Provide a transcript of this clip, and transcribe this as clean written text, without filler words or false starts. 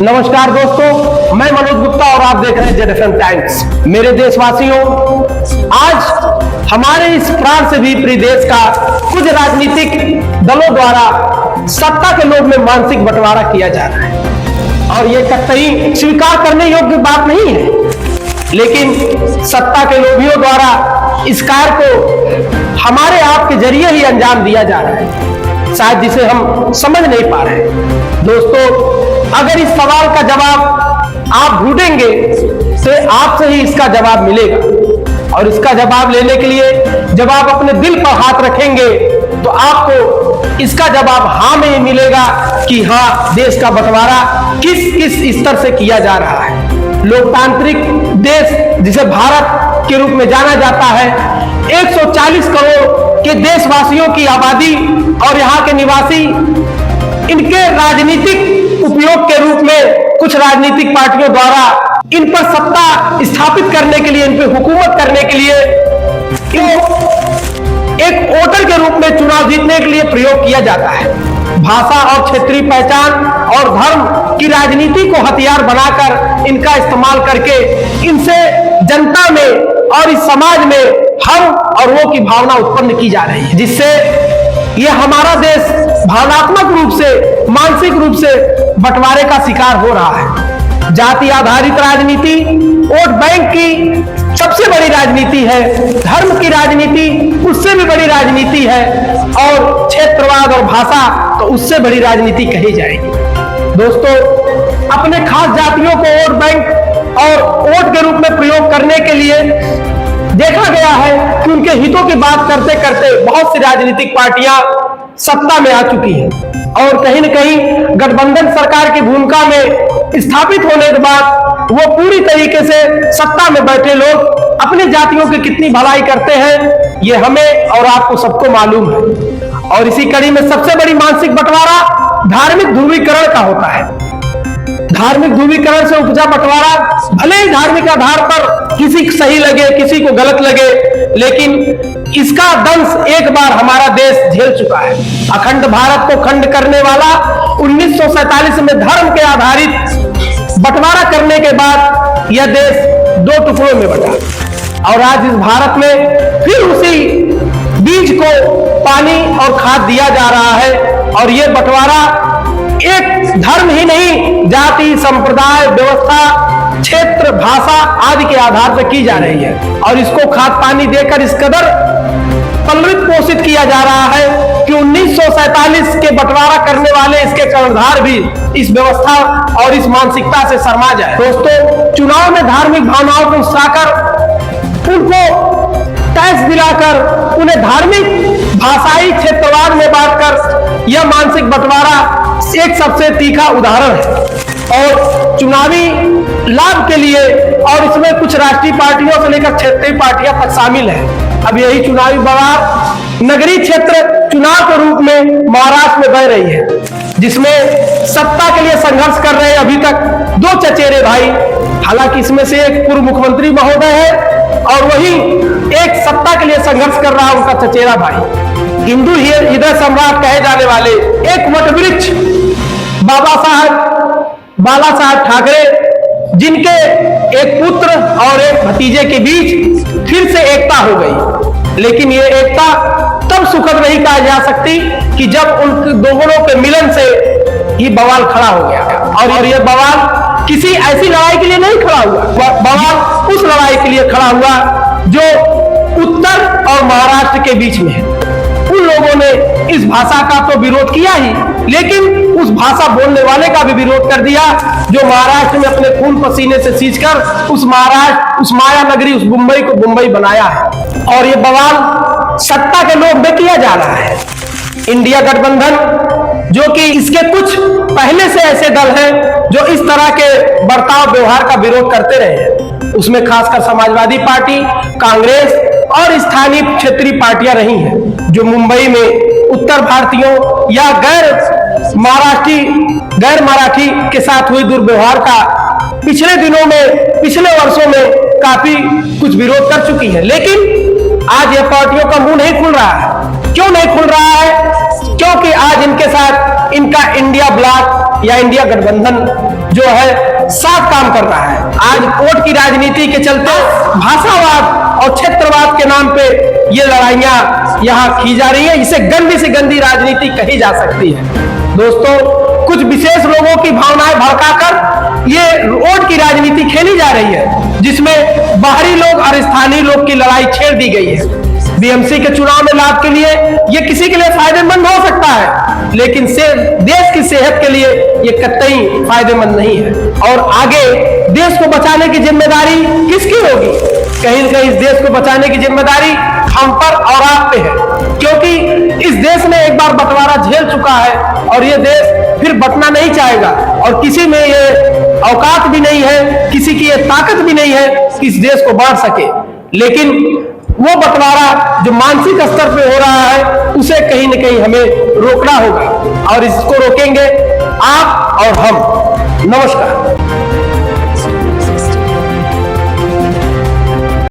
नमस्कार दोस्तों, मैं मनोज गुप्ता और आप देख रहे हैं ZFM टाइम्स। मेरे देशवासियों, आज हमारे इस प्राण से भी प्रिय देश का कुछ राजनीतिक दलों द्वारा सत्ता के लोभ में मानसिक बंटवारा किया जा रहा है और ये कतई स्वीकार करने योग्य बात नहीं है। लेकिन सत्ता के लोभियों द्वारा इस कार्य को हमारे आप के जरिए ही अंजाम दिया जा रहा है, शायद जिसे हम समझ नहीं पा रहे हैं। दोस्तों, अगर इस सवाल का जवाब आप ढूंढेंगे तो आपसे ही इसका जवाब मिलेगा और इसका जवाब लेने के लिए जब आप अपने दिल पर हाथ रखेंगे तो आपको इसका जवाब हाँ में ही मिलेगा कि हाँ, देश का बंटवारा किस किस स्तर से किया जा रहा है। लोकतांत्रिक देश जिसे भारत के रूप में जाना जाता है, 140 करोड़ के देशवासियों की आबादी और यहाँ के निवासी इनके राजनीतिक उपयोग के रूप में कुछ राजनीतिक पार्टियों द्वारा इन पर सत्ता स्थापित करने के लिए, इन पर हुकूमत करने के लिए एक वोटर के रूप में चुनाव जीतने के लिए प्रयोग किया जाता है। भाषा और क्षेत्रीय पहचान और धर्म की राजनीति को हथियार बनाकर इनका इस्तेमाल करके इनसे जनता में और इस समाज में हम और वो की भावना उत्पन्न की जा रही है, जिससे ये हमारा देश भावनात्मक रूप से, मानसिक रूप से बंटवारे का शिकार हो रहा है। जाति आधारित राजनीति वोट बैंक की सबसे बड़ी राजनीति है, धर्म की राजनीति उससे भी बड़ी राजनीति है और क्षेत्रवाद और भाषा तो उससे बड़ी राजनीति कही जाएगी। दोस्तों, अपने खास जातियों को वोट बैंक और वोट के रूप में प्रयोग करने के लिए देखा गया है कि उनके हितों की बात करते करते बहुत सी राजनीतिक पार्टियां सत्ता में आ चुकी हैं और कहीं न कहीं गठबंधन सरकार की भूमिका में स्थापित होने के बाद वो पूरी तरीके से सत्ता में बैठे लोग अपनी जातियों की कितनी भलाई करते हैं, ये हमें और आपको सबको मालूम है। और इसी कड़ी में सबसे बड़ी मानसिक बंटवारा धार्मिक ध्रुवीकरण का होता है। धार्मिक ध्रुवीकरण से उपजा बंटवारा भले ही धार्मिक आधार पर किसी को सही लगे, किसी को गलत लगे, लेकिन इसका दंश एक बार हमारा देश झेल चुका है। अखंड भारत को खंड करने वाला 1947 में धर्म के आधारित बंटवारा करने के बाद यह देश दो टुकड़ों में बटा और आज इस भारत में फिर उसी बीज को पानी और खाद दिया जा रहा है और यह बंटवारा एक धर्म ही नहीं, जाति, संप्रदाय, व्यवस्था, क्षेत्र, भाषा आदि के आधार पर की जा रही है और इसको खाद पानी देकर इस कदर पल्लवित पोषित किया जा रहा है कि 1947 के बंटवारा करने वाले इसके कर्णधार भी इस व्यवस्था और इस मानसिकता से शर्मा जाए। दोस्तों, चुनाव में धार्मिक भावनाओं को उकसाकर, उनको टैक्स दिलाकर, उन्हें धार्मिक भाषाई क्षेत्रवाद में बांटकर यह मानसिक बंटवारा एक सबसे तीखा उदाहरण है और चुनावी लाभ के लिए और इसमें कुछ राष्ट्रीय पार्टियों से लेकर क्षेत्रीय पार्टियां तक शामिल हैं। अब यही चुनावी बवाल नगरीय क्षेत्र चुनाव के रूप में महाराष्ट्र में बह रही है, जिसमें सत्ता के लिए संघर्ष कर रहे अभी तक दो चचेरे भाई। हालांकि इसमें से एक पूर्व मुख्यमंत्री महोदय है और वही एक सत्ता के लिए संघर्ष कर रहा उनका चचेरा भाई, हिंदू हृदय सम्राट कहे जाने वाले एक वटवृक्ष बाला साहब ठाकरे, जिनके एक पुत्र और एक भतीजे के बीच फिर से एकता हो गई। लेकिन ये एकता तब सुखद नहीं कहा जा सकती कि जब उन दोनों के मिलन से ये बवाल खड़ा हो गया और ये बवाल किसी ऐसी लड़ाई के लिए नहीं खड़ा हुआ, बवाल उस लड़ाई के लिए खड़ा हुआ जो उत्तर और महाराष्ट्र के बीच में है। उन लोगों ने इस भाषा का तो विरोध किया ही, लेकिन उस भाषा बोलने वाले का भी विरोध कर दिया जो महाराष्ट्र में अपने खून पसीने से सींचकर उस महाराष्ट्र, उस माया नगरी, उस मुंबई को मुंबई बनाया है। और ये बवाल सत्ता के लोभ में किया जा रहा है। इंडिया गठबंधन, जो कि इसके कुछ पहले से ऐसे दल हैं जो इस तरह के बर्ताव व्यवहार का विरोध करते रहे हैं, उसमें खासकर समाजवादी पार्टी, कांग्रेस और स्थानीय क्षेत्रीय पार्टियां रही हैं जो मुंबई में उत्तर भारतीयों या गैर मराठी के साथ हुई दुर्व्यवहार का पिछले दिनों में, पिछले वर्षों में काफी कुछ विरोध कर चुकी है। लेकिन आज यह पार्टियों का मुंह नहीं खुल रहा है। क्यों नहीं खुल रहा है? क्योंकि आज इनके साथ इनका इंडिया ब्लॉक या इंडिया गठबंधन जो है साफ काम कर रहा है। आज वोट की राजनीति के चलते भाषावाद और क्षेत्रवाद के नाम पे ये लड़ाइयां यहाँ की जा रही है। इसे गंदी से गंदी राजनीति कही जा सकती है। दोस्तों, कुछ विशेष लोगों की भावनाएं भड़काकर ये वोट की राजनीति खेली जा रही है, जिसमें बाहरी लोग और स्थानीय लोग की लड़ाई छेड़ दी गई है। बीएमसी के चुनाव में लाभ के लिए ये किसी के लिए फायदेमंद हो सकता है, लेकिन देश की सेहत के लिए ये कतई फायदेमंद नहीं है। और आगे देश को बचाने की जिम्मेदारी किसकी होगी? कहीं न कहीं इस देश को बचाने की जिम्मेदारी हम पर और आप पे है, क्योंकि इस देश ने एक बार बंटवारा झेल चुका है और ये देश फिर बंटना नहीं चाहेगा। और किसी में ये औकात भी नहीं है, किसी की ये ताकत भी नहीं है कि इस देश को बांट सके। लेकिन वो बंटवारा जो मानसिक स्तर पे हो रहा है, उसे कहीं न कहीं हमें रोकना होगा और इसको रोकेंगे आप और हम। नमस्कार।